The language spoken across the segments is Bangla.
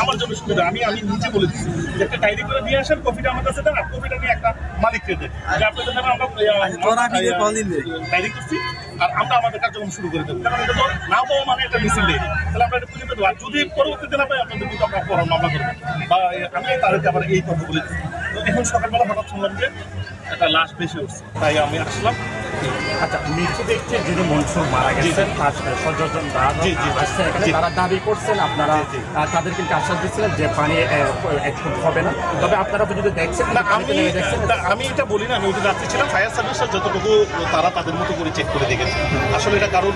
আমার জন্য সুবিধা। আমি নিচে বলে দিচ্ছি যে একটা ডায়েরি করে নিয়ে আসেন, কপিটা আমার কাছে দেন, আর কপিটা নিয়ে একটা মালিককে দেন, যে আপনাদের নামে আমরা ডায়েরি করছি আর আমরা আমাদের কার্যক্রম শুরু করে দেবো। কারণ এটা তো না পাওয়া মানে একটা মিসিং ডায়েরি, তাহলে আমরা এটা খুঁজে পেতে আর যদি পরবর্তীতে না পাই আপনাদের কিন্তু আমরা পড়ার মামলা করবো। বা আমি তাদেরকে আবার এই কথা বলে দিচ্ছি। তো এখন সকালবেলা হঠাৎ শুনলাম যে একটা লাশ বেশি উঠছে, তাই আমি আসলাম। আচ্ছা, মৃত্যু ব্যক্তির যিনি মনসুর মারা গেছেন তার সযজন তারা দাবি করছেন আপনারা তাদের কিন্তু আশ্বাস দিচ্ছিলেন যে পানি একটু হবে না, তবে আপনারা যদি দেখছেন না। আমি এটা বলি না, আমি ওই রাত্রে ছিলাম। ফায়ার সার্ভিসের যতটুকু তারা তাদের মতো করে চেক করে দেখেছে, আসলে এটা কারোর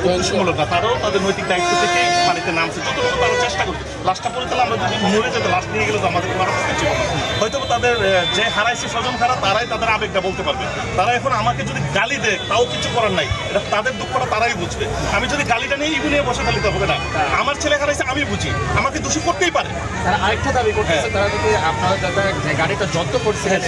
উদ্দেশ্যমূলক না, তারাও তাদের নৈতিক দায়িত্ব থেকে পানিতে নামছে, যতটুকু তারা চেষ্টা করছে। লাশটা পরে তাহলে আমরা যদি মরে যেত, লাশ নিয়ে গেলে তো আমাদের কোনো অবস্থা ছিল না। হয়তো তাদের যে হারাইছে স্বজন খারাপ, তারাই তাদের আবেগটা বলতে পারবে। তারা এখন আমাকে যদি গালি দেয় তাও কিছু করার নাই, এটা তাদের দুঃখটা তারাই বুঝবে। আমি যদি গালিটা নিয়ে ইগু নিয়ে বসে তাহলে তো হবে না। আমার ছেলে হারাইছে আমি বুঝি, আমাকে দোষী করতেই পারে। তারা আরেকটা দাবি করতেছে, তারা যদি আপনারা যে গাড়িটা জব্দ করছিলেন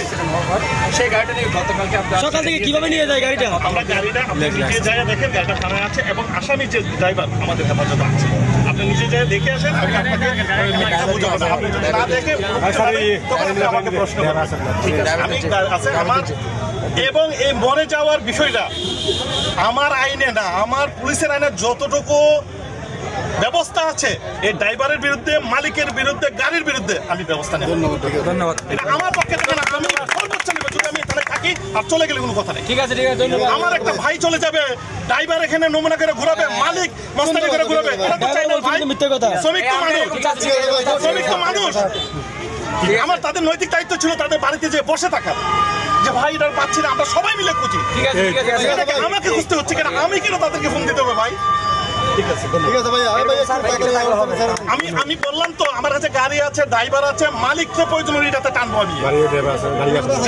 সেই গাড়িটা নিয়ে গতকালকে সকাল থেকে কিভাবে নিয়ে যায় গাড়িটা? আমরা গাড়িটা নিজে জায়গা দেখেন, গাড়িটা থানায় আছে এবং আসামি যে ড্রাইভার আমাদের হেফাজতে আছে। আপনি নিজে জায়গায় দেখে আসেন, আমি আপনাকে বুঝাবো না। আপনি যদি না দেখে আমাকে প্রশ্ন করবেন। ঠিক আছে, আমি আছে আমার। এবং এই মরে যাওয়ার বিষয়টা আমার আইনে না, আমার পুলিশের আইনে যতটুকু ব্যবস্থা আছে এই ড্রাইভারের বিরুদ্ধে, মালিকের বিরুদ্ধে, গাড়ির বিরুদ্ধে আমি ব্যবস্থা নেব। ধন্যবাদ। এটা আমার পক্ষে থেকে না, আমি সর্বোচ্চ নেব। যদি আমি এখানে থাকি আর চলে গেলে কোনো কথা নেই। ঠিক আছে, ধন্যবাদ। আমার একটা ভাই চলে যাবে, ড্রাইভার এখানে নমুনা করে ঘুরাবে, মালিক মস্তানি করে ঘুরাবে, এটা তো চাই না ভাই। মিথ্যা কথা। শ্রমিক তো মানুষ, শ্রমিক তো মানুষ। আমার তাদের নৈতিক দায়িত্ব ছিল তাদের বাড়িতে যে বসে থাকা, যে ভাই এটা পাচ্ছি না, আমরা সবাই মিলে খুঁজি। আমাকে খুঁজতে হচ্ছে কেন? আমি কেন তাদেরকে ফোন দিতে হবে ভাই? ঠিক আছে ভাই। আমি বললাম তো আমার কাছে গাড়ি আছে, ড্রাইভার আছে, মালিককে প্রয়োজন এটাতে টানবো আমি।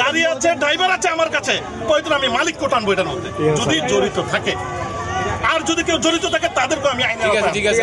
গাড়ি আছে, ড্রাইভার আছে আমার কাছে, প্রয়োজন আমি মালিককে টানবো এটার মধ্যে যদি জড়িত থাকে। আর যদি কেউ জড়িত থাকে তাদেরকে আমি আইনে। ঠিক আছে।